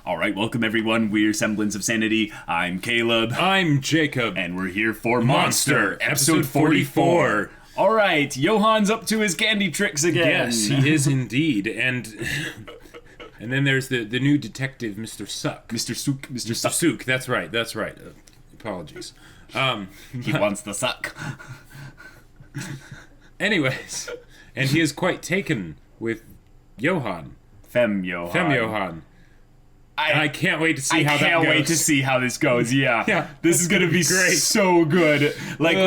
All right, welcome everyone. We're Semblance of Sanity. I'm Caleb. I'm Jacob. And we're here for Monster, episode 44. All right, Johan's up to his candy tricks again. Yes, he is indeed. And then there's the new detective, Mr. Suck. Mr. Sook. Mr. Sook, that's right. Apologies. He wants the suck. Anyways, and he is quite taken with Johan. Fem Johan. I can't wait to see how that goes. I can't wait to see how this goes. Yeah. This is gonna be great. So good. Like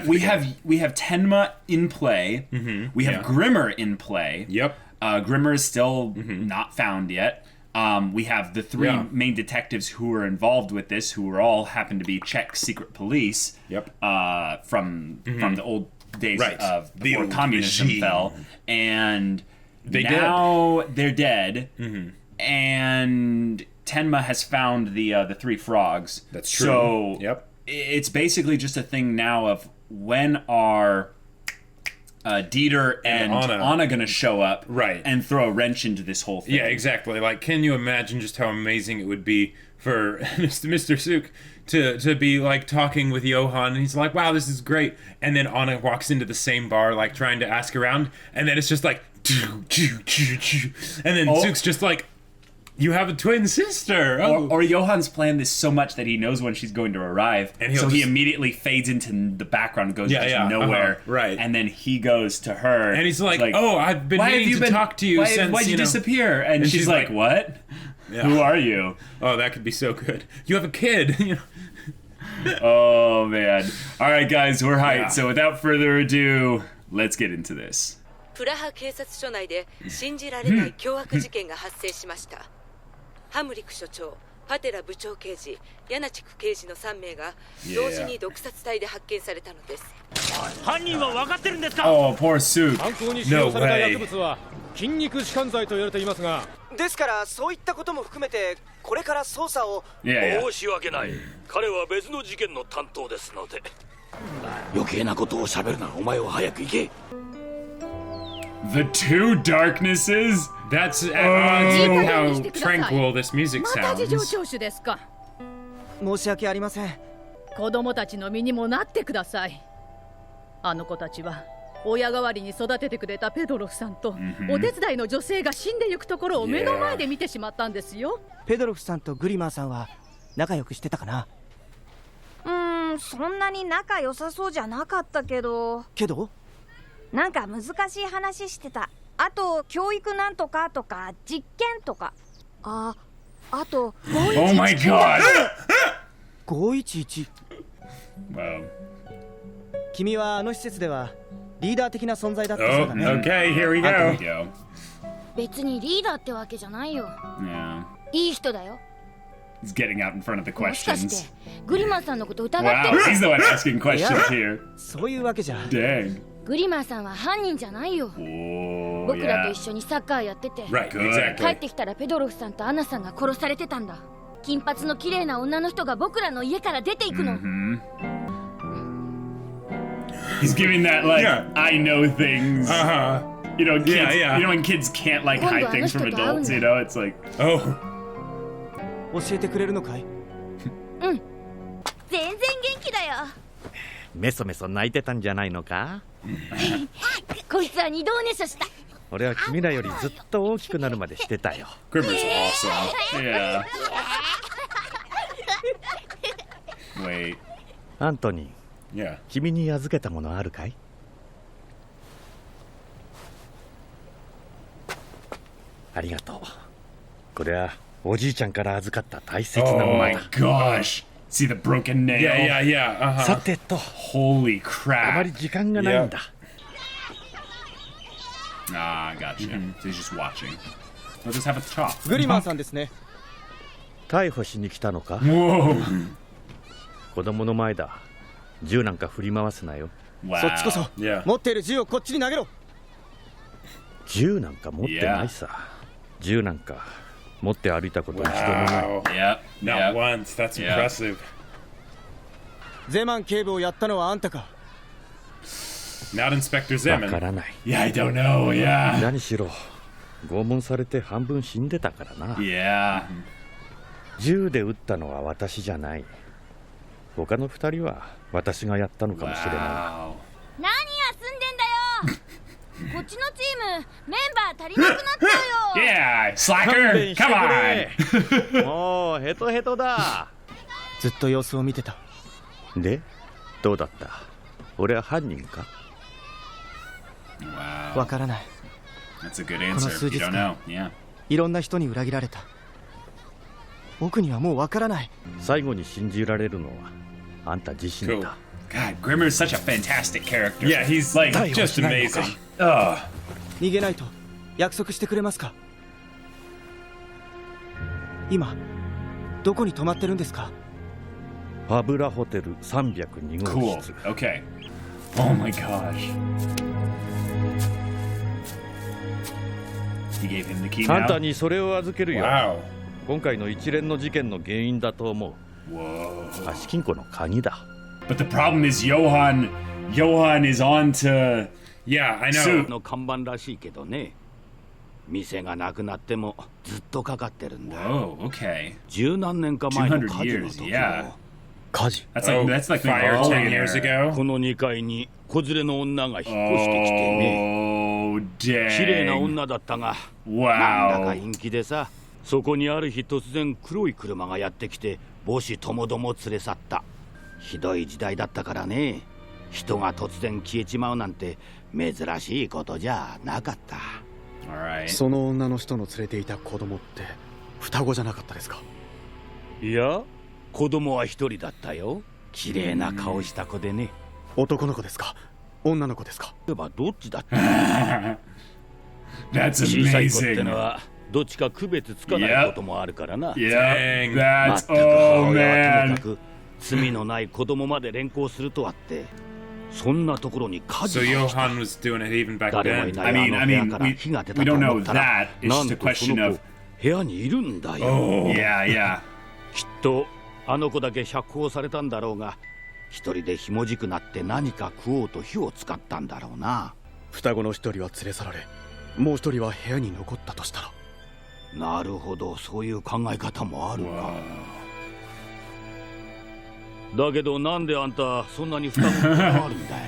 we have Tenma in play. Mm-hmm. We have Grimmer in play. Yep. Grimmer is still not found yet. We have the three main detectives who are involved with this, who are all happen to be Czech secret police. Yep. From the old days of the before old communism regime. fell, and they're dead. Mm-hmm. And Tenma has found the three frogs. That's true. So it's basically just a thing now of when are Dieter and Anna going to show up and throw a wrench into this whole thing. Yeah, exactly. Like, can you imagine just how amazing it would be for Mr. Sook to be, like, talking with Johan, and he's like, wow, this is great. And then Anna walks into the same bar, like, trying to ask around, and then it's just like, and then Sook's just like, you have a twin sister. Oh. Or Johan's planned this so much that he knows when she's going to arrive. And so he immediately fades into the background, goes nowhere. Right. And then he goes to her. And he's like, oh, I've been meaning to talk to you since, why'd you disappear? And she's like, what? Yeah. Who are you? Oh, that could be so good. You have a kid. Oh, man. All right, guys, we're hyped. So without further ado, let's get into this. プラハ警察署内で信じられない凶悪事件が発生しました。ハムリク署長、パテラ部長刑事、ヤナチク刑事の3名が同時に毒殺体で発見されたのです。犯人は分かってるんですか？ Oh, poor Sook. 犯行に使用された薬物は筋肉弛緩剤と言われていますが、ですからそういったことも含めてこれから捜査を。申し訳ない。彼は別の事件の担当ですので。余計なことを喋るな。お前は早く行け。The two darknesses? That's how tranquil this music sounds. 申し訳ありません。子供たちの身にもなってください。あの子たちは親代わりに育ててくれたペドロフさんとお手伝いの女性が死んでゆくところを目の前で見てしまったんですよ。ペドロフさんとグリマーさんは仲良くしてたかな？そんなに仲良さそうじゃなかったけど。なんか難しい話してた。あと教育なんとかとか実験とか。あと511。Oh my god! 511。Wow. 君はあの施設ではリーダー的な存在だったそうだね。Okay, here we go. 別にリーダーってわけじゃないよ。Yeah. いい人だよ。He's getting out in front of the もしかし questions. てグリマーさんのこと疑って Wow, る？ he's the one asking questions here. そういうわけじゃ。Dang. グリマーさんは犯人じゃないよ。 Oh, 僕らと yeah. 一緒にサッカーやってて、 Right, 帰 exactly. ってきたらペドロフさんとアナさんが殺されてたんだ。金髪の綺麗な女の人が僕らの家から出ていくの。He's giving that like I know things. You know, kids, Yeah. You know when kids can't like hide things from adults. You know, it's like Oh. 教えてくれるのかい？全然元気だよ。メソメソ泣いてたんじゃないのか？こいつは二度寝所した。俺は君らよりずっと大きくなるまでしてたよ。 Grimmer's awesome. Yeah. Wait. アントニー、 Yeah. 君に預けたものあるかい？ありがとう。これはおじいちゃんから預かった大切なも Oh の my だ。 gosh. See the broken nail? Yeah. さてと、 Holy あまり crap. 時間がないんだ。Ah, gotcha. So he's just watching. We'll just have a talk. グリマーさんですね。逮捕しに来たのか？ Whoa. 子供の前だ。銃なんか振り回すなよ。 Wow. そっちこそ、 Yeah. 持っている銃をこっちに投げろ。銃なんか持ってないさ。銃なんか持って歩いたこと一度もない。 Wow. Yep. Not Yep. once. That's Yeah. impressive. ゼマン警部をやったのはあんたか？ Not Inspector わか Zeman. らない。 Yeah, I don't know. Yeah. 何しろ拷問されて半分死んでたからな。 Yeah. 銃で撃ったのは私じゃない。他の2人は私がやったのかもしれない。何休んでんだよこっちのチームメンバー足りなくなったよ。Yeah, slacker, come on. もうヘトヘトだ。ずっと様子を見てた。で、どうだった？俺は犯人か？Wow. わからない。That's a good answer. You don't know. Yeah. いろんな人に裏切られた。僕にはもうわからない。最後に信じられるのはあんた自身だ。God, Grimmer's such a fantastic character. Yeah, he's like just amazing. Oh. 逃げないと約束してくれますか？今どこに泊まってるんですか？油ホテル302号室。Cool. Okay. Oh my gosh. He gave him the key あんた now. にそれを預けるよ。Wow. 今回の一連の事件の原因だと思う。Whoa. 貸金庫の鍵だ。But the problem is Johan is on to Yeah, I know. の看板らしいけどね。店がなくなってもずっとかかってるんだ。Whoa, okay. 十何年か前の200火事の years, 時 yeah. も 火事。That's like the fire 10 earlier. years ago. この2階に子連れの女が引っ越してきてね。 Oh, 綺麗な dang. 女だったが、なんだか Wow. 陰気でさ。そこにある日突然黒い車がやってきて母子ともども連れ去った。ひどい時代だったからね。人が突然消えちまうなんて珍しいことじゃなかった。Alright. その女の人の連れていた子供って双子じゃなかったですか？いや、子供は一人だったよ。綺麗な顔した子でね。男の子ですか？女の子ですか？例えばどっちだった？ That's 小さい子って amazing. のはどっちか区別つかないこともあるからな。 Yeah, ま that's ったく母 oh 親はとも man. かく罪のない子供まで連行するとあって、そんなところに火事 So が起きた。 Johan was doing it even back 誰もい then. ない I あ mean, の部屋から we 火が出 we たと don't 思 know ったら、 that. It's な just ん a とその question 子 of 部屋にいるんだよ。 yeah, yeah. きっとあの子だけ釈放されたんだろうが、一人でひもじくなって何か食おうと火を使ったんだろうな。双子の一人は連れ去られ、もう一人は部屋に残ったとしたら。なるほど、そういう考え方もあるか。だけどなんであんたそんなに双子があるんだい？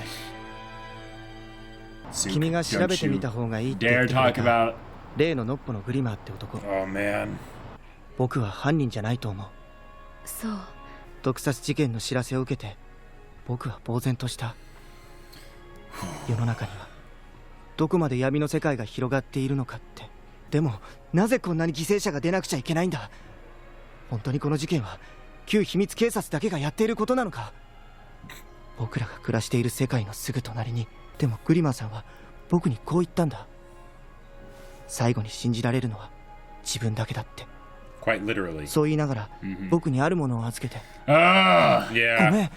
君が調べてみた方がいいって言 Dare ってくれ talk た about 例のノッポのグリマーって男。 Oh man. 僕は犯人じゃないと思う。そう。毒殺事件の知らせを受けて僕は呆然とした。世の中にはどこまで闇の世界が広がっているのかって。でもなぜこんなに犠牲者が出なくちゃいけないんだ。本当にこの事件は旧秘密警察だけがやっていることなのか。僕らが暮らしている世界のすぐ隣に。でもグリマーさんは僕にこう言ったんだ。最後に信じられるのは自分だけだって。 Quite literally. そう言いながら、僕にあるものを預けて。ご Yeah. めん、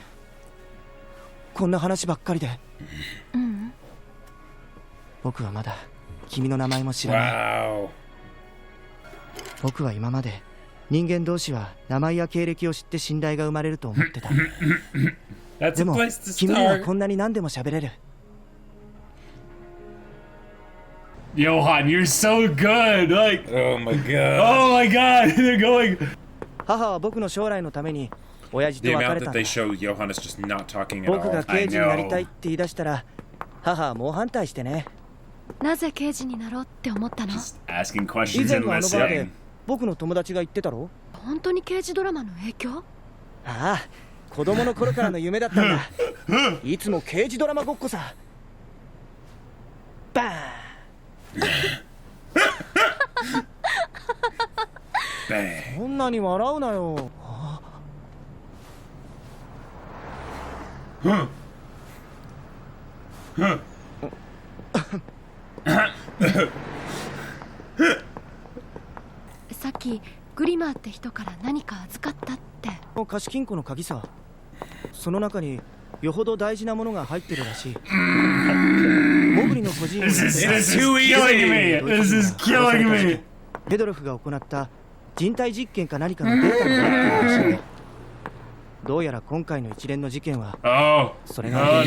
こんな話ばっかりで。僕はまだ君の名前も知らない。 Wow. 僕は今まで人間同士は名前や経歴を知って信頼が生まれると思ってた。 That's で a も place to 君には start. こんなに何でも喋れる。 Johan, you're so good. Like, Oh my god. oh my god, they're going. 母は僕の将来のために親父 The と別 amount れ that たん they だ。 show Johan is just not talking at 僕 all. が刑事になりたい I って言い出したら母は猛反対してね。なぜ刑事になろうって思ったの？ Asking 以 questions 前 and のあのバーで listening. 僕の友達が言ってたろ。本当に刑事ドラマの影響？ああ、子供の頃からの夢だったんだ。いつも刑事ドラマごっこさ。バーン。 Bang. そんなに笑うなよ。さっきグリマーって人から何か預かったって。貸金庫の鍵さ。その中によほど大事なものが入ってるらしい。モグリの個人 This is killing me. This is killing me. ペドロフが行った人体実験か何かのデータが入ってるらしいね。どうやら今回の一連の事件は Oh. それが Oh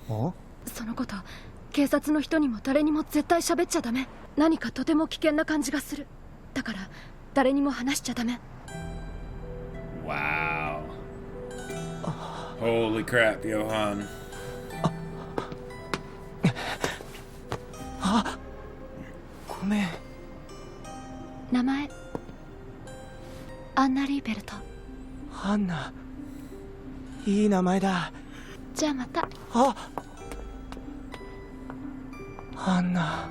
no. おそのこと警察の人にも誰にも絶対喋っちゃダメ。何かとても危険な感じがする。だから誰にも話しちゃダメ。 Wow. Holy crap, Johan. ごめん。名前アンナ・リーベルト。アンナ、いい名前だ。じゃあまた。アンナ。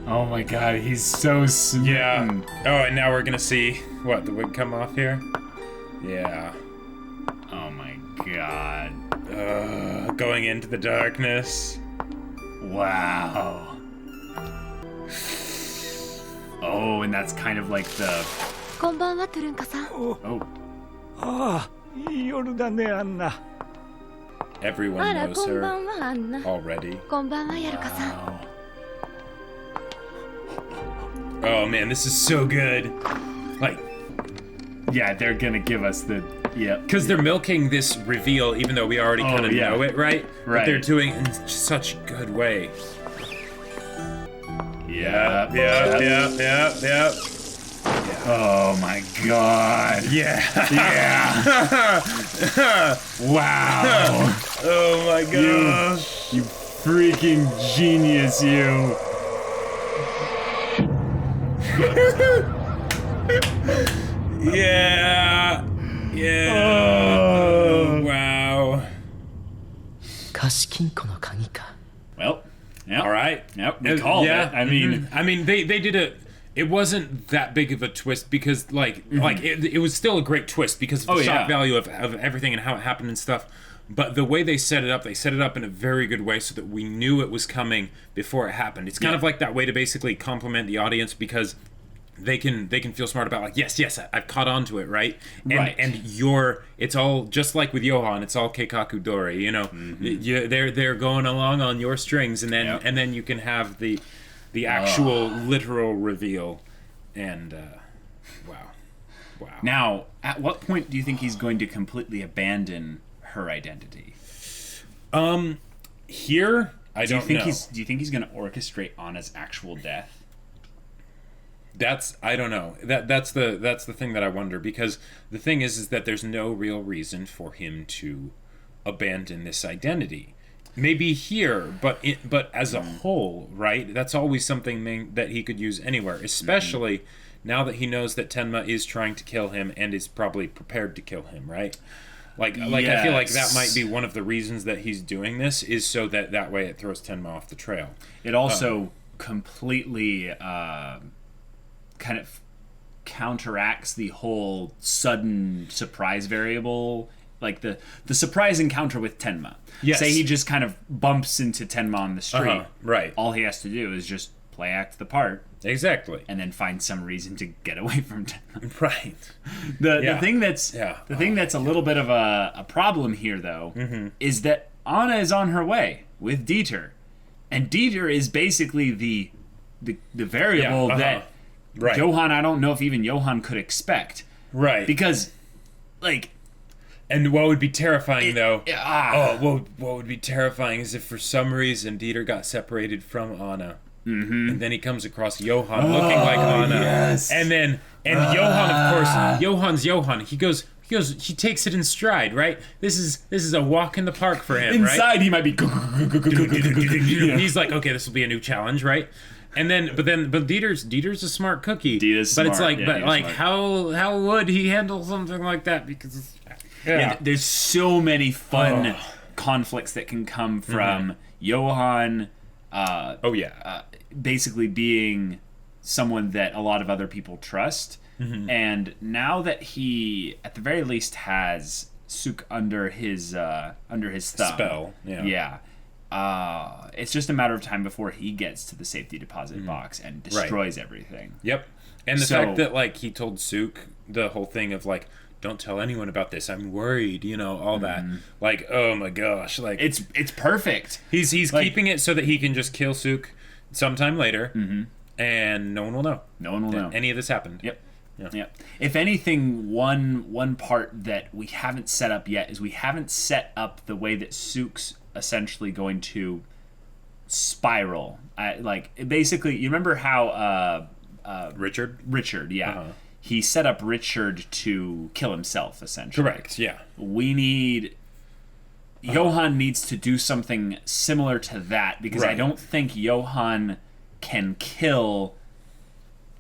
Oh my god, he's so smooth. Yeah. Oh, and now we're gonna see what, the wig come off here? Yeah. Oh my god. Going into the darkness. Wow. Oh, and that's kind of like the... こんばんは、トゥルンカさん。Oh. ああ、いい夜だね、アンナ。 Everyone あら、 knows こんば her んは、アンナ。 already. こんばんは、ヤルカさん。 Oh man, this is so good. Like, yeah, they're gonna give us the... Yeah. Because they're milking this reveal, even though we already kind of know it, right? But they're doing it in such a good way. Yeah. Yep. Oh my god. Yeah. Yeah. Wow. Oh my gosh. You freaking genius, you. Yeah. Oh, wow. 貸金庫の鍵か。 Well, yeah. All right. Yep, we called yeah. it. I mean, they did it wasn't that big of a twist because it was still a great twist because of the shock value of everything and how it happened and stuff. But the way they set it up in a very good way so that we knew it was coming before it happened. It's kind of like that way to basically compliment the audience because they can feel smart about like, yes, I've caught on to it, right? And it's all just like with Johan, it's all keikaku dori, you know. They're going along on your strings, and then you can have the actual literal reveal, and wow. Now, at what point do you think he's going to completely abandon her identity? Here, I don't know. Do you think he's going to orchestrate Anna's actual death? I don't know. That's the thing that I wonder, because the thing is that there's no real reason for him to abandon this identity. Maybe here, but as a whole, right? That's always something that he could use anywhere, especially now that he knows that Tenma is trying to kill him and is probably prepared to kill him, right? Like I feel like that might be one of the reasons that he's doing this, is so that way it throws Tenma off the trail. It also completely kind of counteracts the whole sudden surprise variable, like the surprise encounter with Tenma. Yes. Say he just kind of bumps into Tenma on the street. Right. All he has to do is just play act the part. Exactly. And then find some reason to get away from Tenma. Right. The thing that's a little bit of a problem here, though, is that Anna is on her way with Dieter, and Dieter is basically the variable that Johan, I don't know if even Johan could expect. Right. Because, like... And what would be terrifying, what would be terrifying is if for some reason Dieter got separated from Anna. And then he comes across Johan looking like Anna. Yes. And Johan, of course, Johan's Johan. He takes it in stride, right? This is a walk in the park for him, right? Inside he might be... He's like, okay, this will be a new challenge, right? And then, but Dieter's a smart cookie. Dieter's but smart. It's like, how would he handle something like that? Because there's so many fun conflicts that can come from Johan. Basically being someone that a lot of other people trust, and now that he, at the very least, has Suk under his thumb. Spell. It's just a matter of time before he gets to the safety deposit box and destroys everything. Yep. And the fact that, like, he told Suk the whole thing of, like, don't tell anyone about this, I'm worried, all that. Like, oh my gosh. Like, it's perfect. He's like, keeping it so that he can just kill Suk sometime later, and no one will know. No one will know. Any of this happened. Yep. If anything, one part that we haven't set up yet is we haven't set up the way that Suk's essentially going to spiral. Basically, you remember how Richard, yeah. He set up Richard to kill himself, essentially. Correct, yeah. We need... Johan needs to do something similar to that, because I don't think Johan can kill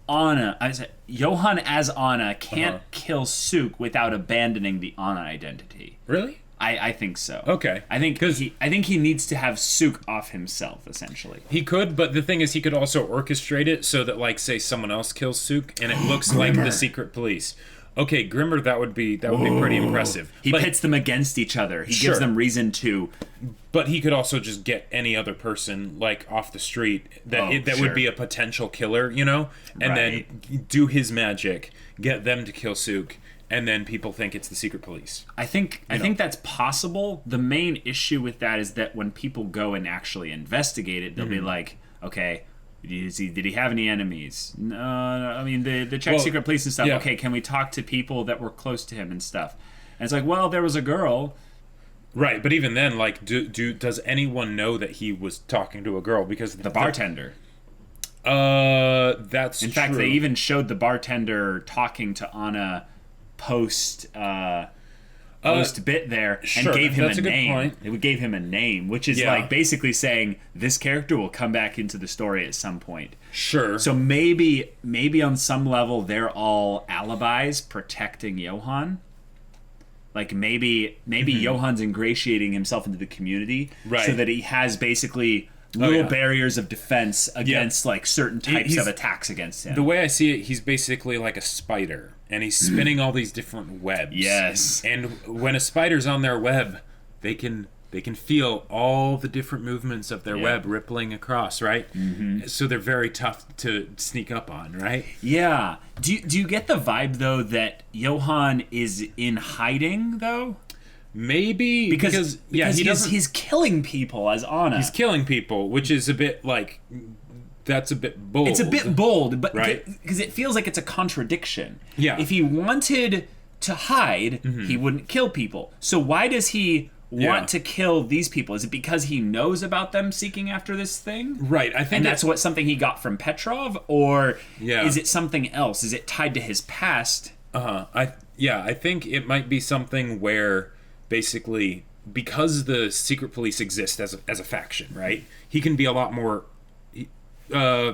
Anna. Johan as Anna can't kill Suk without abandoning the Anna identity. Really? I think so. Okay. I think he needs to have Suk off himself, essentially. He could, but the thing is, he could also orchestrate it so that, like, say someone else kills Suk, and it looks like the secret police. Okay, Grimmer, that would be pretty impressive. He pits them against each other. He gives them reason to. But he could also just get any other person, like, off the street that would be a potential killer, you know, and then do his magic, get them to kill Suk, and then people think it's the secret police. I think that's possible. The main issue with that is that when people go and actually investigate it, they'll be like, okay, did he have any enemies? No, I mean, the Czech secret police and stuff. Yeah. Okay, can we talk to people that were close to him and stuff? And it's like, well, there was a girl. Right, but even then, like, does anyone know that he was talking to a girl? Because the bartender. That's in fact, they even showed the bartender talking to Anna post bit there and gave him a name. It gave him a name, which is like basically saying this character will come back into the story at some point. Sure. So maybe on some level they're all alibis protecting Johan. Like maybe Johan's ingratiating himself into the community so that he has basically little barriers of defense against like certain types of attacks against him. The way I see it, he's basically like a spider, and he's spinning all these different webs. Yes. And when a spider's on their web, they can feel all the different movements of their web rippling across, right? Mm-hmm. So they're very tough to sneak up on, right? Yeah. Do you get the vibe though that Johan is in hiding though? Maybe because he's killing people as Anna. He's killing people, which is a bit like that's a bit bold. It's a bit bold, but because it feels like it's a contradiction. Yeah. If he wanted to hide, he wouldn't kill people. So why does he want to kill these people? Is it because he knows about them seeking after this thing? Right. I think that's something he got from Petrov, or is it something else? Is it tied to his past? I think it might be something where basically because the secret police exist as a faction, right? He can be a lot more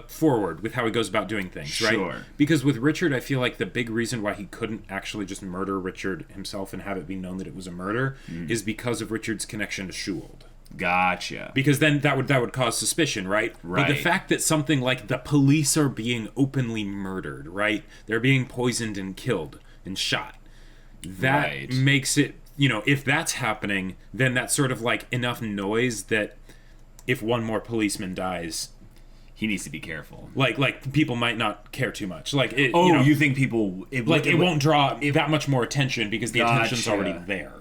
forward with how he goes about doing things, right? Sure. Because with Richard, I feel like the big reason why he couldn't actually just murder Richard himself and have it be known that it was a murder is because of Richard's connection to Schuald. Gotcha. Because then that would cause suspicion, right? Right. But the fact that something like the police are being openly murdered, right? They're being poisoned and killed and shot. That makes it, you know, if that's happening, then that's sort of like enough noise that if one more policeman dies, he needs to be careful. Like people might not care too much. Like it, you think people it won't draw that much more attention because the attention's already there.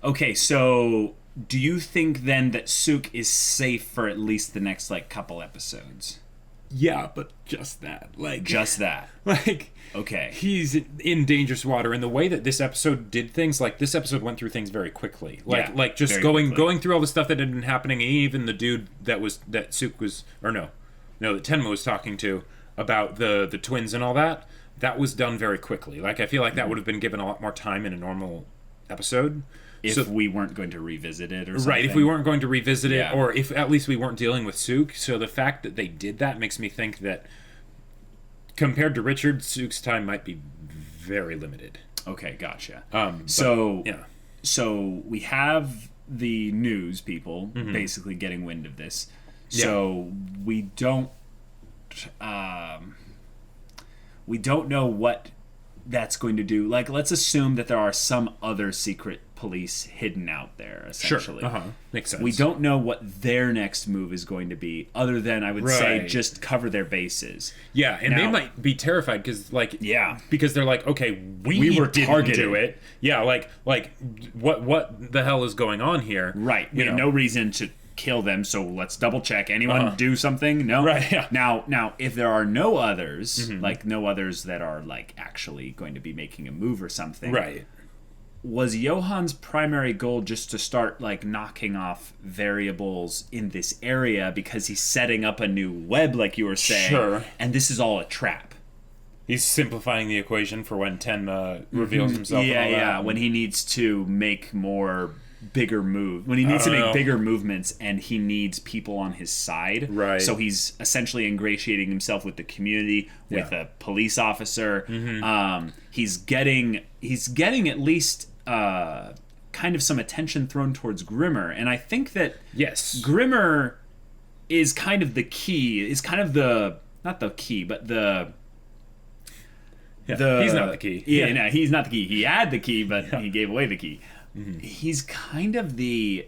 Okay, so do you think then that Suk is safe for at least the next like couple episodes? Yeah, but just that. Okay. He's in dangerous water, and the way that this episode did things, like this episode went through things very quickly. Like just going through all the stuff that had been happening, even the dude that Suk was, or no, that Tenma was talking to about the twins and all that was done very quickly. Like I feel like that would have been given a lot more time in a normal episode. If we weren't going to revisit it or something. Right, if we weren't going to revisit it, or if at least we weren't dealing with Suk. So the fact that they did that makes me think that compared to Richard, Suk's time might be very limited. Okay, gotcha. So we have the news people basically getting wind of this. So we don't know what that's going to do. Like, let's assume that there are some other secret police hidden out there, essentially. Sure. Makes sense. We don't know what their next move is going to be, other than, I would say, just cover their bases. Yeah, and they might be terrified because they're like, okay, we were targeted. Do it. Yeah, like what the hell is going on here? Right. We have no reason to kill them, so let's double check. Anyone do something? No. Right. Yeah. Now, if there are no others, like no others that are like actually going to be making a move or something, right? was Johan's primary goal just to start like knocking off variables in this area because he's setting up a new web, like you were saying? Sure. And this is all a trap. He's simplifying the equation for when Tenma reveals himself. Yeah, and all yeah. that. When he needs to make bigger movements, and he needs people on his side. Right. So he's essentially ingratiating himself with the community, with a police officer. He's getting at least kind of some attention thrown towards Grimmer, and I think that Grimmer is kind of the key. Is kind of the not the key, but the. He's not the key. Yeah, no, he's not the key. He had the key, but he gave away the key. He's kind of the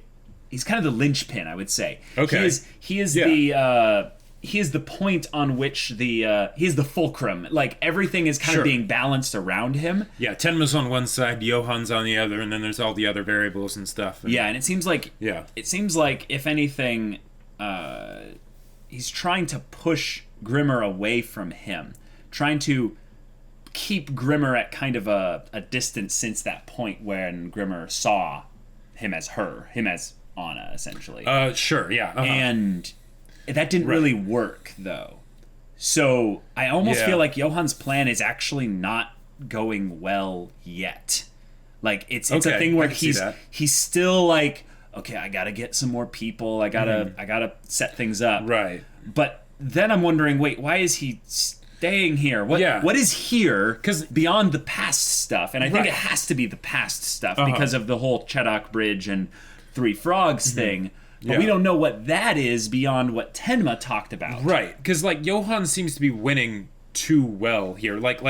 linchpin, I would say. Okay. He is the point on which he is the fulcrum. Like everything is kind of being balanced around him. Yeah, Tenma's on one side, Johan's on the other, and then there's all the other variables and stuff. And and it seems like if anything, he's trying to push Grimmer away from him, trying to keep Grimmer at kind of a distance since that point when Grimmer saw him as Anna, essentially. Sure, yeah. And that didn't really work, though. So I almost feel like Johan's plan is actually not going well yet. Like it's a thing where he's still like, okay, I gotta get some more people. I gotta set things up. Right. But then I'm wondering, wait, why is he staying here? What is here? Because beyond the past stuff, and I think it has to be the past stuff because of the whole Chedok Bridge and Three Frogs thing. But we don't know what that is beyond what Tenma talked about. Right, because like Johan seems to be winning too well here. Like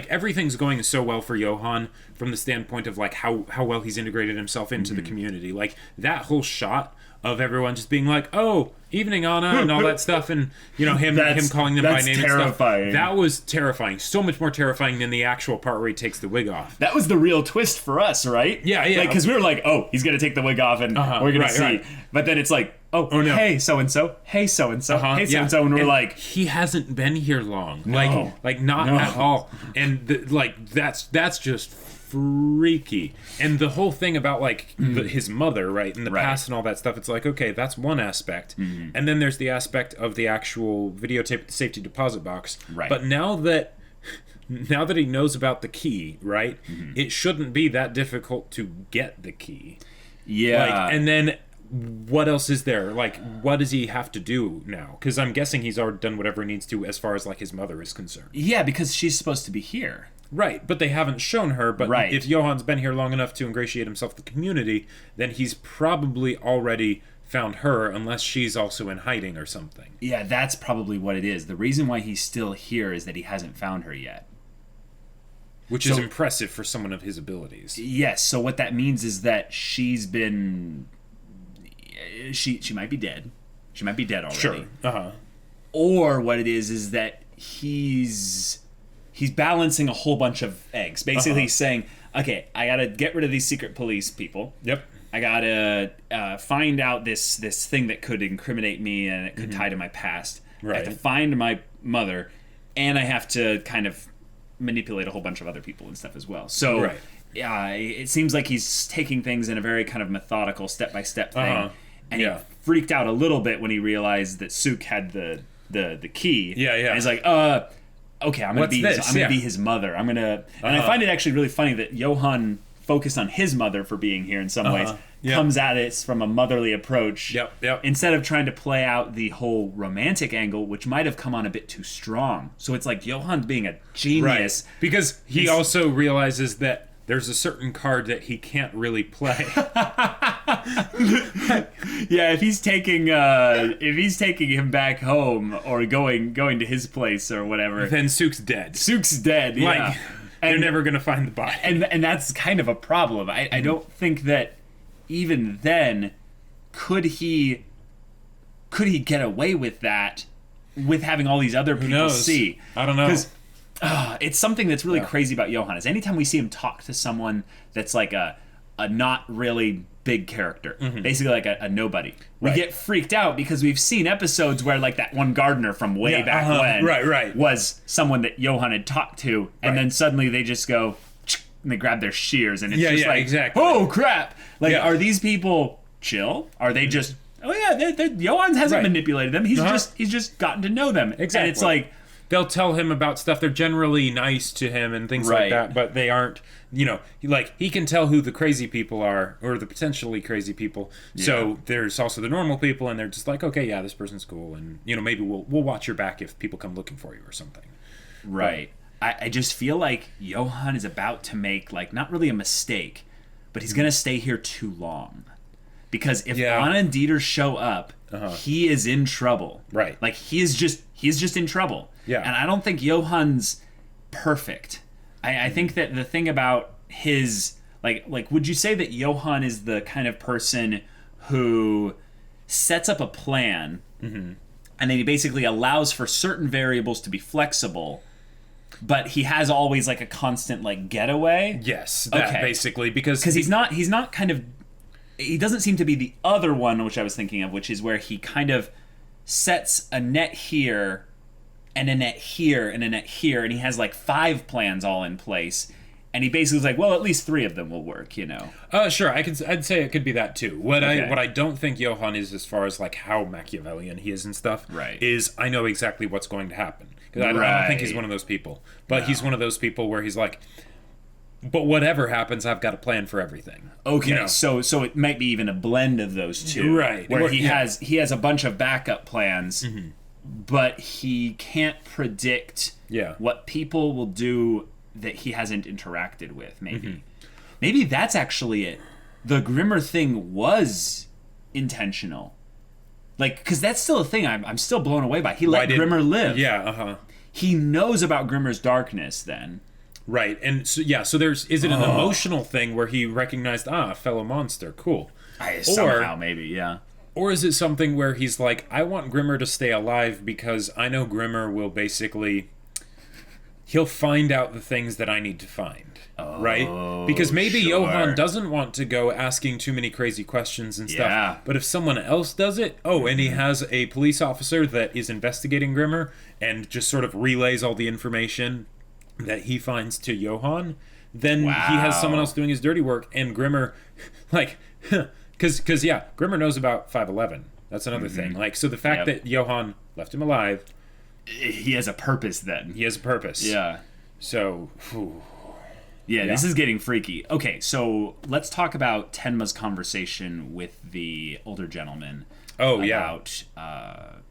everything's going so well for Johan from the standpoint of like how well he's integrated himself into the community. Like that whole shot of everyone just being like, "Oh, evening, Anna," and all that stuff, and him calling them by name terrifying. And stuff. That was terrifying. So much more terrifying than the actual part where he takes the wig off. That was the real twist for us, right? Yeah. Because we were like, "Oh, he's gonna take the wig off, and we're gonna see." Right. But then it's like, "Oh no. Hey, so and so. Hey, so and so. Hey, so and so," and we're like, "He hasn't been here long. No. Like not at all." And that's just freaky. And the whole thing about like his mother, right, in the past and all that stuff, it's like, okay, that's one aspect. And then there's the aspect of the actual videotape safety deposit box. Right. But now that he knows about the key, right, it shouldn't be that difficult to get the key. Yeah. And then what else is there? Like, what does he have to do now? Because I'm guessing he's already done whatever he needs to as far as like his mother is concerned. Yeah, because she's supposed to be here. Right, but they haven't shown her. But if Johan's been here long enough to ingratiate himself with the community, then he's probably already found her, unless she's also in hiding or something. Yeah, that's probably what it is. The reason why he's still here is that he hasn't found her yet. Which is impressive for someone of his abilities. Yes, so what that means is that she's been... She might be dead. She might be dead already. Sure. Or what it is that he's balancing a whole bunch of eggs. Basically he's saying, okay, I gotta get rid of these secret police people. Yep. I gotta find out this thing that could incriminate me and it could tie to my past. Right. I have to find my mother, and I have to kind of manipulate a whole bunch of other people and stuff as well. So it seems like he's taking things in a very kind of methodical, step-by-step thing. And he freaked out a little bit when he realized that Suk had the key. Yeah. And he's like, okay, I'm gonna be his mother. And I find it actually really funny that Johan focused on his mother for being here in some ways. Comes at it from a motherly approach. Yep. Instead of trying to play out the whole romantic angle, which might have come on a bit too strong. So it's like Johan's being a genius. Right. Because he also realizes that there's a certain card that he can't really play. Yeah, if he's taking him back home or going to his place or whatever, then Suk's dead. Yeah. Like, they're never gonna find the body. And that's kind of a problem. I don't think that even then could he get away with that with having all these other people see. I don't know. Because it's something that's really crazy about Johan is anytime we see him talk to someone that's like a not really big character, basically like a nobody, we get freaked out because we've seen episodes where like that one gardener from way back when right. was someone that Johan had talked to, and then suddenly they just go and they grab their shears, and it's just like, exactly. oh crap! Like, are these people chill? Are they just? Oh yeah, Johan hasn't manipulated them. He's just gotten to know them. Exactly. And it's like they'll tell him about stuff. They're generally nice to him and things like that, but they aren't. You know, like he can tell who the crazy people are, or the potentially crazy people. Yeah. So there's also the normal people, and they're just like, okay, yeah, this person's cool, and you know, maybe we'll watch your back if people come looking for you or something. Right. I just feel like Johan is about to make, like, not really a mistake, but he's gonna stay here too long, because if Anna and Dieter show up, he is in trouble. Right. Like he's just in trouble. Yeah. And I don't think Johan's perfect. I think that the thing about his like would you say that Johan is the kind of person who sets up a plan and then he basically allows for certain variables to be flexible, but he has always like a constant like getaway? Yes, that basically, because he's not kind of, he doesn't seem to be the other one which I was thinking of, which is where he kind of sets a net here and a net here and a net here, and he has like 5 plans all in place, and he basically is like, well, at least 3 of them will work, you know. Sure, I'd say it could be that too. What I don't think Johan is, as far as like how Machiavellian he is and stuff, is I know exactly what's going to happen, because I don't think he's one of those people, but he's one of those people where he's like, but whatever happens, I've got a plan for everything. Okay, you know? so it might be even a blend of those two, right? Where he has a bunch of backup plans, but he can't predict what people will do that he hasn't interacted with. Maybe that's actually it. The Grimmer thing was intentional, like, because that's still a thing. I'm still blown away by. He let Grimmer live. Yeah. He knows about Grimmer's darkness then. Right, and so there's, is it an emotional thing where he recognized, a fellow monster, cool. Somehow, maybe, yeah. Or is it something where he's like, I want Grimmer to stay alive because I know Grimmer will basically, he'll find out the things that I need to find, right? Because maybe Johan doesn't want to go asking too many crazy questions and stuff, but if someone else does it, and he has a police officer that is investigating Grimmer and just sort of relays all the information that he finds to Johan, then he has someone else doing his dirty work, and Grimmer, like, because Grimmer knows about 511. That's another thing. Like, so the fact that Johan left him alive, he has a purpose then. He has a purpose. Yeah. So, this is getting freaky. Okay, so let's talk about Tenma's conversation with the older gentleman. About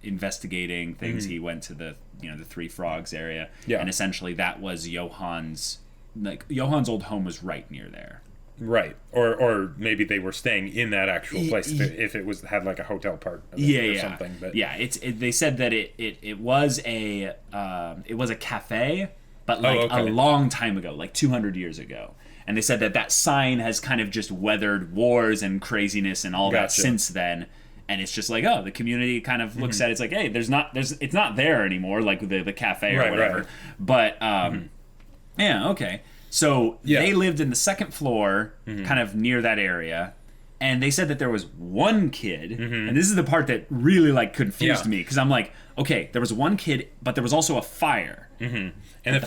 investigating things. He went to the Three Frogs area, and essentially that was Johan's old home was right near there. Right, or maybe they were staying in that actual place if it had like a hotel part of it or something. But they said that it was a cafe, but like a long time ago, like 200 years ago. And they said that sign has kind of just weathered wars and craziness and all that since then. And it's just like, the community kind of looks at it, it's like, hey, it's not there anymore, like the cafe or whatever. Right. But okay. So they lived in the second floor, kind of near that area, and they said that there was one kid, and this is the part that really like confused me, because I'm like, okay, there was one kid, but there was also a fire. And the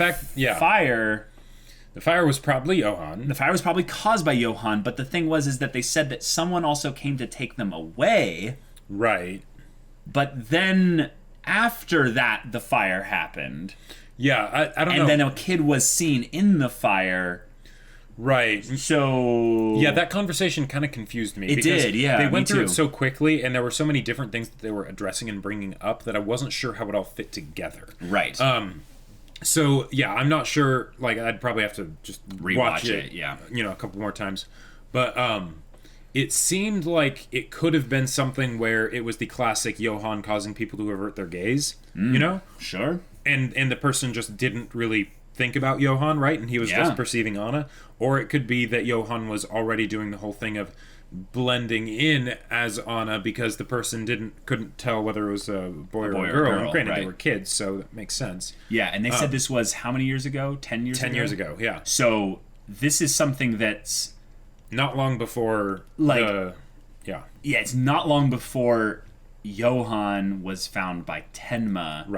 fire was probably Johan. The fire was probably caused by Johan, but the thing is that they said that someone also came to take them away. Right. But then after that, the fire happened. Yeah, I don't know. And then a kid was seen in the fire. Right. So... yeah, that conversation kind of confused me. It did, yeah. They went through it so quickly, and there were so many different things that they were addressing and bringing up that I wasn't sure how it all fit together. Right. So, yeah, I'm not sure. Like, I'd probably have to just rewatch it, a couple more times. But it seemed like it could have been something where it was the classic Johan causing people to avert their gaze, you know? Sure. And the person just didn't really think about Johan, right? And he was just perceiving Anna. Or it could be that Johan was already doing the whole thing of blending in as Anna because the person couldn't tell whether it was a boy or a girl. And granted, they were kids, so that makes sense. Yeah, and they said this was how many years ago? 10 years ago? 10 years ago, yeah. So this is something that's... not long before Yeah, it's not long before Johan was found by Tenma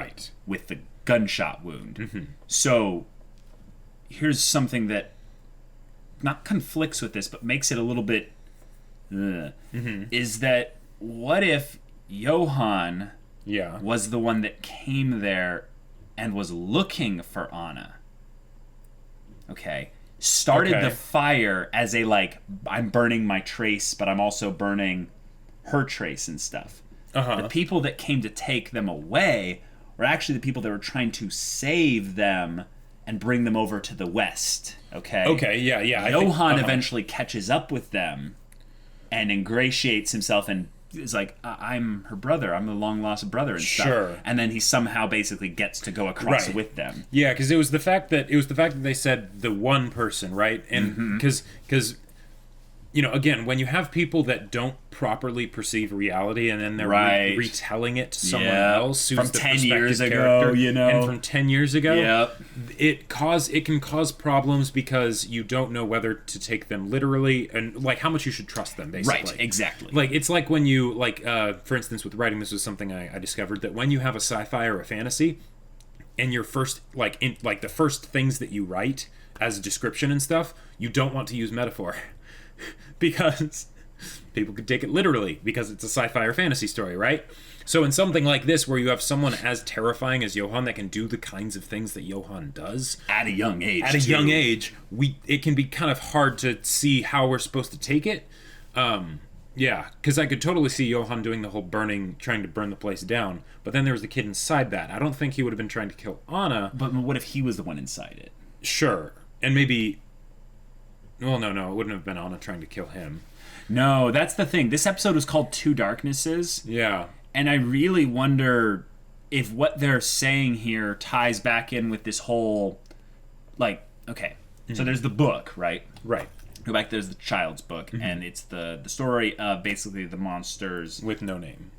with the gunshot wound. So here's something that not conflicts with this, but makes it a little bit is that what if Johan was the one that came there and was looking for Anna? Okay. Started the fire as a, like, I'm burning my trace, but I'm also burning her trace and stuff. The people that came to take them away were actually the people that were trying to save them and bring them over to the west. Okay? Okay, yeah. Johan eventually catches up with them and ingratiates himself and is like, I'm her brother. I'm the long-lost brother and stuff. Sure. And then he somehow basically gets to go across with them. Yeah, because it was the fact that they said the one person, right? And because you know, again, when you have people that don't properly perceive reality and then they're retelling it to someone else who's from the 10 years character, ago, you know, and from 10 years ago, it can cause problems because you don't know whether to take them literally and like how much you should trust them, basically. Right, exactly. Like it's like when you for instance, with writing, this was something I discovered, that when you have a sci-fi or a fantasy, and your first the first things that you write as a description and stuff, you don't want to use metaphor. Because people could take it literally because it's a sci-fi or fantasy story, right? So in something like this where you have someone as terrifying as Johan that can do the kinds of things that Johan does at a young age, it can be kind of hard to see how we're supposed to take it. Because I could totally see Johan doing the whole trying to burn the place down, but then there was the kid inside that. I don't think he would have been trying to kill Anna. But what if he was the one inside it? Sure. And maybe... Well, no, it wouldn't have been Anna trying to kill him. No, that's the thing. This episode was called Two Darknesses. Yeah. And I really wonder if what they're saying here ties back in with this whole, like, okay, so there's the book, right? Right. Go back, there's the child's book, and it's the story of basically the monsters... With no name.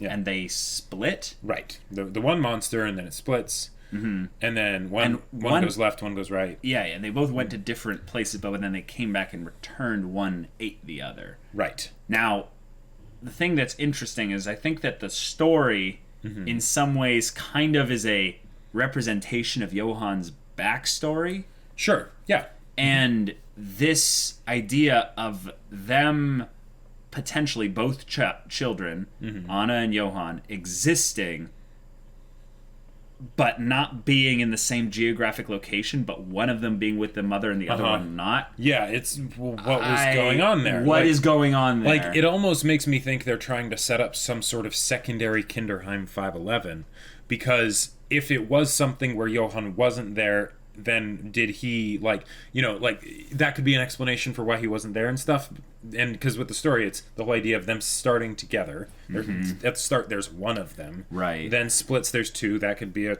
And they split? Right. The one monster, and then it splits... And then one goes left, one goes right. Yeah, and they both went to different places, but then they came back and returned. One ate the other. Right. Now, the thing that's interesting is I think that the story, in some ways, kind of is a representation of Johan's backstory. Sure, yeah. And this idea of them, potentially both children, Anna and Johan, existing... but not being in the same geographic location, but one of them being with the mother and the other one not. Yeah, it's what was going on there. What is going on there? Like, it almost makes me think they're trying to set up some sort of secondary Kinderheim 511, because if it was something where Johan wasn't there, then did he, that could be an explanation for why he wasn't there and stuff. And because with the story, it's the whole idea of them starting together. At the start, there's one of them. Right. Then splits, there's two. That could be a,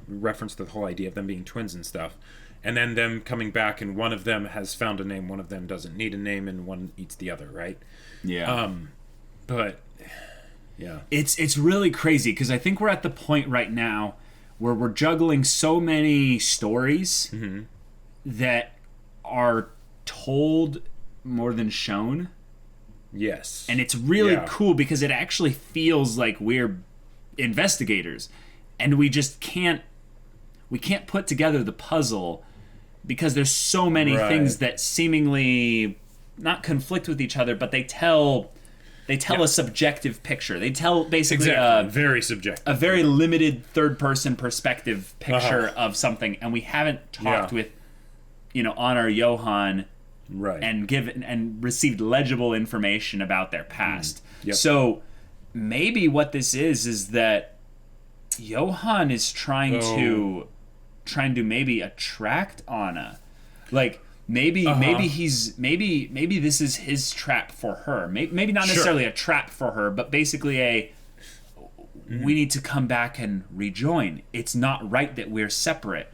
reference to the whole idea of them being twins and stuff. And then them coming back, and one of them has found a name, one of them doesn't need a name, and one eats the other, right? Yeah. But, yeah. It's really crazy, because I think we're at the point right now where we're juggling so many stories that are told more than shown. Yes. And it's really cool because it actually feels like we're investigators, and we just can't put together the puzzle because there's so many things that seemingly not conflict with each other, but they tell a subjective picture. They tell basically very subjective, a very limited third-person perspective picture of something, and we haven't talked with, Anna or Johan, and received legible information about their past. So maybe what this is that Johan is trying to maybe attract Anna, like. Maybe this is his trap for her. Maybe not necessarily a trap for her, but basically we need to come back and rejoin. It's not right that we're separate.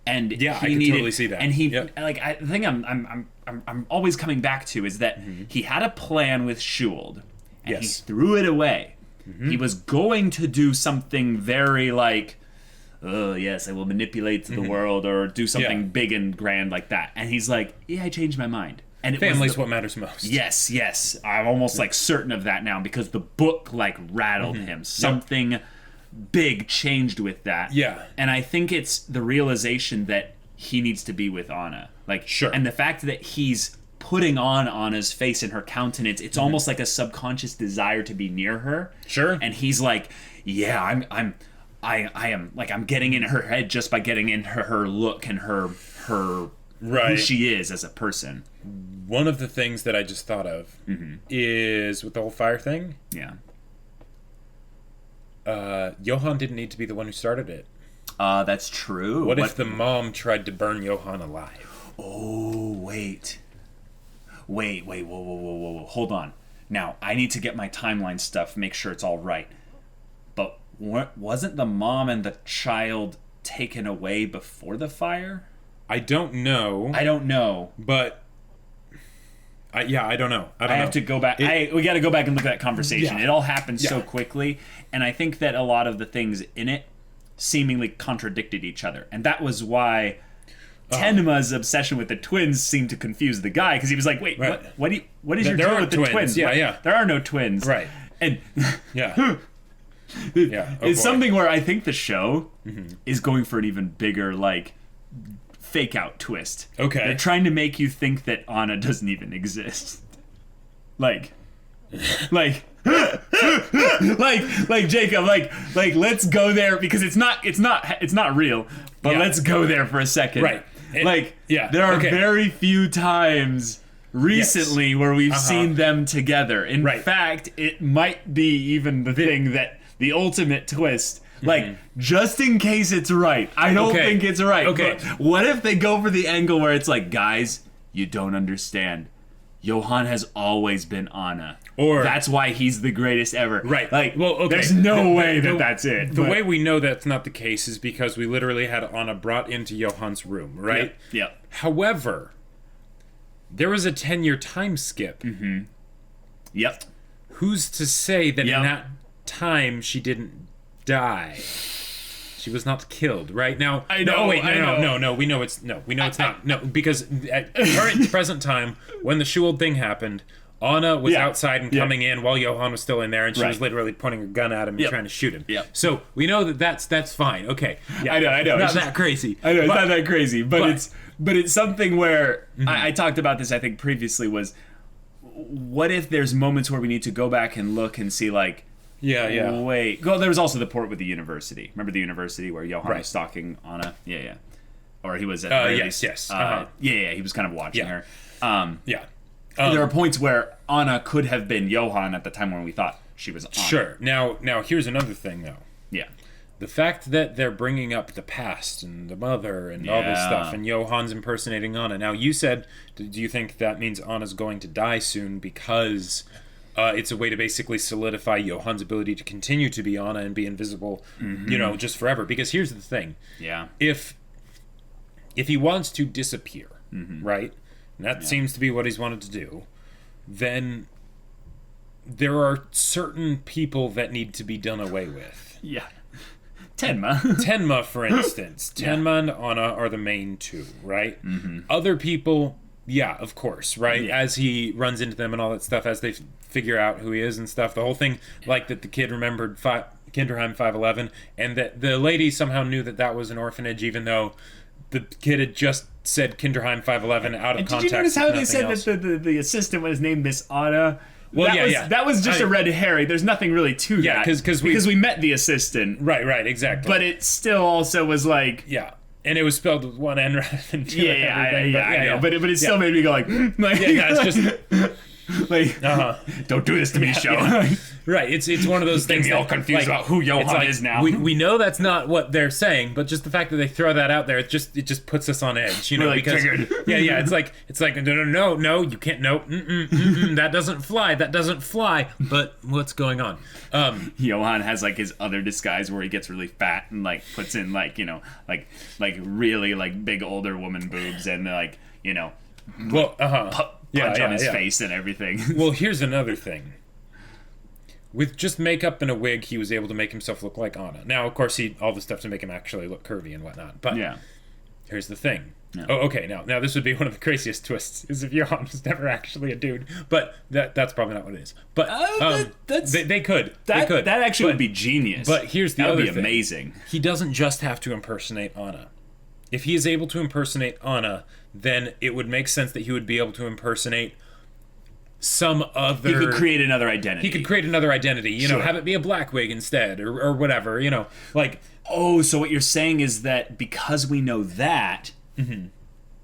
And I can totally see that. And the thing I'm always coming back to is that he had a plan with Schuld, and he threw it away. He was going to do something very oh, yes, I will manipulate the world or do something big and grand like that. And he's like, I changed my mind. And family's what matters most. Yes. I'm almost certain of that now because the book rattled him. Something big changed with that. Yeah. And I think it's the realization that he needs to be with Anna. Like, sure. And the fact that he's putting on Anna's face and her countenance, it's almost like a subconscious desire to be near her. Sure. And he's like, yeah, I am like, I'm getting in her head just by getting in her look and her who she is as a person. One of the things that I just thought of is with the whole fire thing. Yeah. Johan didn't need to be the one who started it. That's true. What if the mom tried to burn Johan alive? Oh, wait, whoa. Hold on. Now, I need to get my timeline stuff, make sure it's all right. But wasn't the mom and the child taken away before the fire? I don't know. But... I don't know. I have to go back. We got to go back and look at that conversation. It all happened so quickly, and I think that a lot of the things in it seemingly contradicted each other, and that was why Tenma's obsession with the twins seemed to confuse the guy, because he was like, "Wait, what is your deal with the twins? Yeah. There are no twins, right?" And it's something where I think the show is going for an even bigger fake out twist. Okay. They're trying to make you think that Anna doesn't even exist. Like Jacob, let's go there, because it's not real. But let's go there for a second. Right. There are very few times recently where we've seen them together. In fact, it might be even the thing that the ultimate twist. Just in case it's right. I don't think it's right. Okay. But what if they go for the angle where it's like, guys, you don't understand. Johan has always been Anna. Or that's why he's the greatest ever. Right. There's no way that's it. The way we know that's not the case is because we literally had Anna brought into Johan's room, right? Yep. However, there was a 10-year time skip. Yep. Who's to say that in that time she didn't die? She was not killed, right? Now, no, we know it's not. No, because at present time, when the Shuld thing happened, Anna was outside and coming in while Johan was still in there, and she was literally pointing a gun at him and trying to shoot him. So we know that's fine. Okay, I know. It's not that crazy. I know it's not that crazy, but it's something where I talked about this. I think previously was, what if there's moments where we need to go back and look and see wait. Well, there was also the port with the university. Remember the university where Johan was stalking Anna? Yeah. Or he was at the very least. He was kind of watching her. There are points where Anna could have been Johan at the time when we thought she was Anna. Sure. Now here's another thing, though. Yeah. The fact that they're bringing up the past and the mother and all this stuff, and Johan's impersonating Anna. Now, you said, do you think that means Anna's going to die soon because... it's a way to basically solidify Johan's ability to continue to be Anna and be invisible, just forever. Because here's the thing. Yeah. If he wants to disappear, right? And that seems to be what he's wanted to do, then there are certain people that need to be done away with. Yeah. Tenma, for instance. Tenma and Anna are the main two, right? Other people... Yeah, of course, right? Yeah. As he runs into them and all that stuff, as they figure out who he is and stuff, the whole thing, that the kid remembered Kinderheim 511, and that the lady somehow knew that was an orphanage, even though the kid had just said Kinderheim 511 out of context. Did you notice how they said that the assistant was named Miss Anna? Well, that was just a red herring. There's nothing really to that. Yeah, because we met the assistant. Right, exactly. But it still also was like... Yeah. And it was spelled with one N rather than two. I know. But it still made me go it's just don't do this to me, show. Right, it's one of those things. Me all confused about who Johan is now. We know that's not what they're saying, but just the fact that they throw that out there, it just puts us on edge, really because triggered. It's like no, you can't, that doesn't fly. But what's going on? Johan has his other disguise where he gets really fat and puts in really big older woman boobs and punch on his face and everything. Well, here's another thing. With just makeup and a wig, he was able to make himself look like Anna. Now, of course, all the stuff to make him actually look curvy and whatnot. But here's the thing. Yeah. Oh, okay. Now this would be one of the craziest twists: is if Johan was never actually a dude. But that's probably not what it is. But they could. That actually would be genius. But here's the other thing. That would be amazing. He doesn't just have to impersonate Anna. if he is able to impersonate Anna, then it would make sense that he would be able to impersonate some other... He could create another identity. He could create another identity, you know, have it be a black wig instead, or whatever, you know, like... Oh, so what you're saying is that because we know that,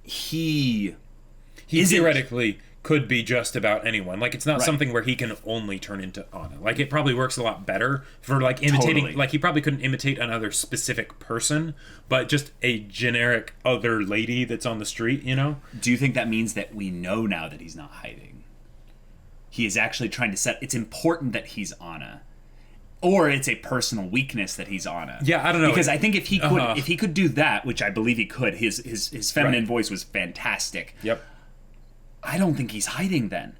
he theoretically could be just about anyone. Like, it's not something where he can only turn into Anna. Like, it probably works a lot better for, like, imitating... Totally. Like, he probably couldn't imitate another specific person, but just a generic other lady that's on the street, you know? Do you think that means that we know now that he's not hiding? He is actually trying to set... It's important that he's Anna. Or it's a personal weakness that he's Anna. Yeah, I don't know. Because I think if he could do that, which I believe he could, his feminine voice was fantastic. Yep. I don't think he's hiding then.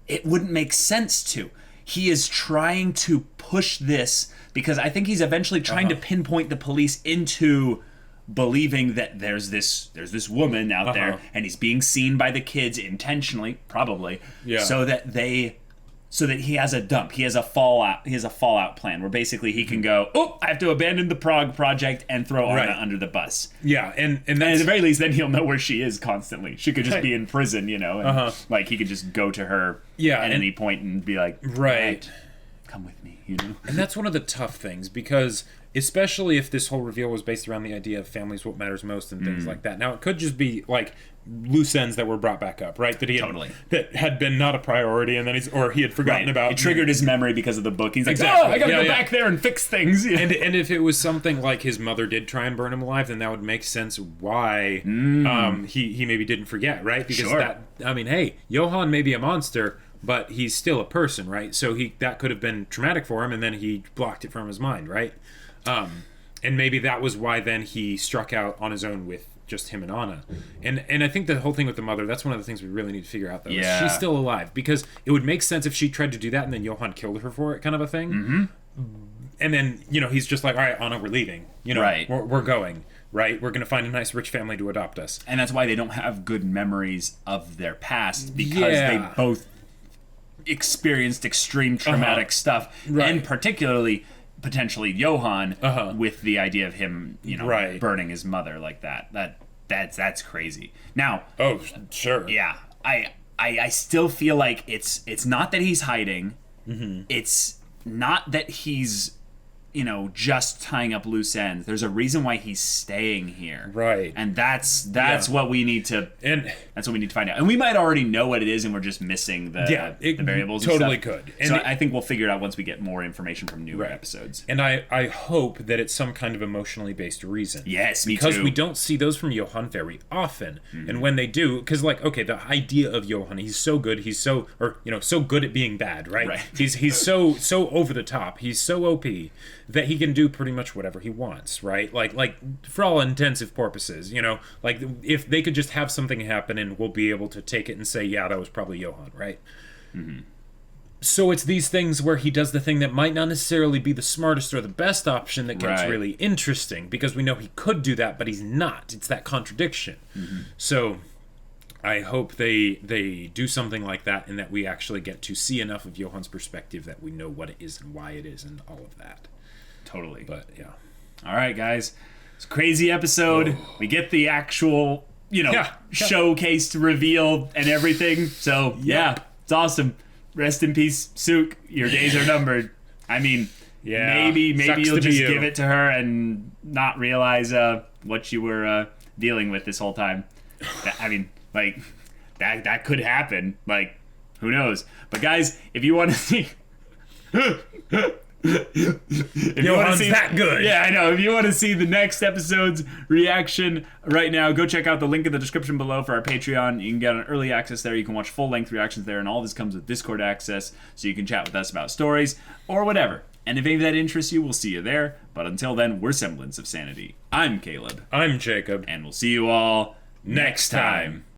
It wouldn't make sense to. He is trying to push this because I think he's eventually trying to pinpoint the police into believing that there's this woman out there and he's being seen by the kids intentionally, probably, so that he has a dump. He has a fallout plan where basically he can go, oh, I have to abandon the Prague project and throw Anna under the bus. Yeah, and at the very least, then he'll know where she is constantly. She could just be in prison, you know, and like he could just go to her at any point and be like, right, come with me, you know. And that's one of the tough things because especially if this whole reveal was based around the idea of families what matters most and things like that. Now it could just be like loose ends that were brought back up, right? That he had, that had been not a priority, and then he had forgotten about. It triggered his memory because of the book. He's like, oh, I gotta go back there and fix things. And if it was something like his mother did try and burn him alive, then that would make sense why he maybe didn't forget, right? Because hey, Johan may be a monster, but he's still a person, right? So that could have been traumatic for him, and then he blocked it from his mind, right? And maybe that was why then he struck out on his own with just him and Anna. And I think the whole thing with the mother, that's one of the things we really need to figure out, though. Yeah. She's still alive, because it would make sense if she tried to do that and then Johan killed her for it, kind of a thing. Mm-hmm. And then, he's just like, all right, Anna, we're leaving. We're going. Right? We're going to find a nice rich family to adopt us. And that's why they don't have good memories of their past, because they both experienced extreme traumatic stuff. Right. And particularly... potentially Johan with the idea of him, burning his mother like that. That's crazy. Now, sure. Yeah. I still feel like it's not that he's hiding. Mm-hmm. It's not that he's just tying up loose ends. There's a reason why he's staying here. Right. And that's what we need to find out. And we might already know what it is and we're just missing the variables. Totally and stuff. could. And so I think we'll figure it out once we get more information from newer episodes. And I hope that it's some kind of emotionally based reason. Yes, me because too. we don't see those from Johan very often. Mm-hmm. And when they do, because the idea of Johan, he's so good, so good at being bad, right? He's so over the top, he's so OP that he can do pretty much whatever he wants, right? Like for all intensive purposes, like if they could just have something happen and we'll be able to take it and say, yeah, that was probably Johan, right? Mm-hmm. So it's these things where he does the thing that might not necessarily be the smartest or the best option that gets really interesting, because we know he could do that, but he's not. It's that contradiction. Mm-hmm. So I hope they do something like that, and that we actually get to see enough of Johan's perspective that we know what it is and why it is and all of that. Totally. But yeah. All right, guys. It's a crazy episode. Oh. We get the actual, showcased reveal and everything. So, it's awesome. Rest in peace, Sook. Your days are numbered. I mean, maybe you'll just give it to her and not realize what you were dealing with this whole time. That could happen. Like, who knows? But guys, if you want to see... Johan's that good. Yeah, I know. If you want to see the next episode's reaction right now, go check out the link in the description below for our Patreon. You can get an early access there. You can watch full-length reactions there, and all this comes with Discord access, so you can chat with us about stories or whatever. And if any of that interests you, we'll see you there. But until then, we're Semblance of Sanity. I'm Caleb. I'm Jacob. And we'll see you all next time.